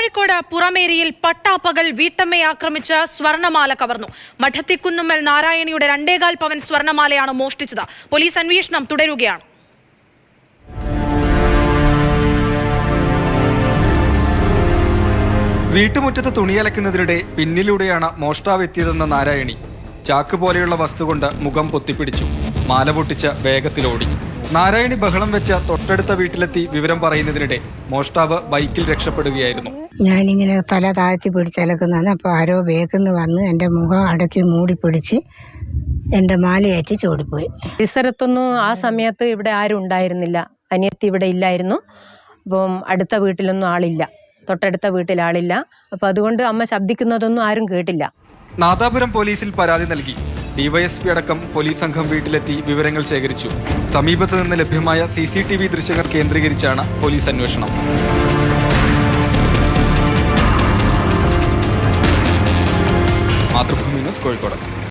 കോഴിക്കോട് പുറമേരിയിൽ പട്ടാപ്പകൽ വീട്ടമ്മയെ ആക്രമിച്ച് സ്വർണമാല കവർന്നു. മഠത്തിക്കുന്നുമ്മൽ നാരായണിയുടെ 2.25 പവൻ സ്വർണമാലയാണ് മോഷ്ടിച്ചത്. പോലീസ് അന്വേഷണം തുടരുകയാണ്. വീട്ടുമുറ്റത്ത് തുണിയലക്കുന്നതിനിടെ പിന്നിലൂടെയാണ് മോഷ്ടാവ് എത്തിയതെന്ന നാരായണി ചാക്ക് പോലെയുള്ള വസ്തു കൊണ്ട് മുഖം പൊത്തിപ്പിടിച്ചു. മാല പൊട്ടിച്ച് വേഗത്തിലോടി. നാരായണി ബഹളം വെച്ച് തൊട്ടടുത്ത വീട്ടിലെത്തി വിവരം പറയുന്നതിനിടെ മോഷ്ടാവ് ബൈക്കിൽ രക്ഷപ്പെടുകയായിരുന്നു. ഞാനിങ്ങനെ തല താഴ്ത്തി പിടിച്ചലക്കുന്നതാണ്. അപ്പോൾ ആരോ വേഗന്ന് വന്ന് എൻ്റെ മുഖം അടക്കി മൂടി പിടിച്ച് എൻ്റെ മാലയേറ്റി ചോടിപ്പോയി. പരിസരത്തൊന്നും ആ സമയത്ത് ഇവിടെ ആരും ഉണ്ടായിരുന്നില്ല. അനിയത്തി ഇവിടെ ഇല്ലായിരുന്നു. അപ്പം അടുത്ത വീട്ടിലൊന്നും ആളില്ല, തൊട്ടടുത്ത വീട്ടിൽ ആളില്ല. അപ്പം അതുകൊണ്ട് അമ്മ ശബ്ദിക്കുന്നതൊന്നും ആരും കേട്ടില്ല. നാദാപുരം പോലീസിൽ പരാതി നൽകി. ഡിവൈഎസ്പി അടക്കം പോലീസ് സംഘം വീട്ടിലെത്തി വിവരങ്ങൾ ശേഖരിച്ചു. സമീപത്ത് നിന്ന് ലഭ്യമായ CCTV ദൃശ്യങ്ങൾ കേന്ദ്രീകരിച്ചാണ് പോലീസ് അന്വേഷണം. മാതൃഭൂമി ന്യൂസ്, കോഴിക്കോട്.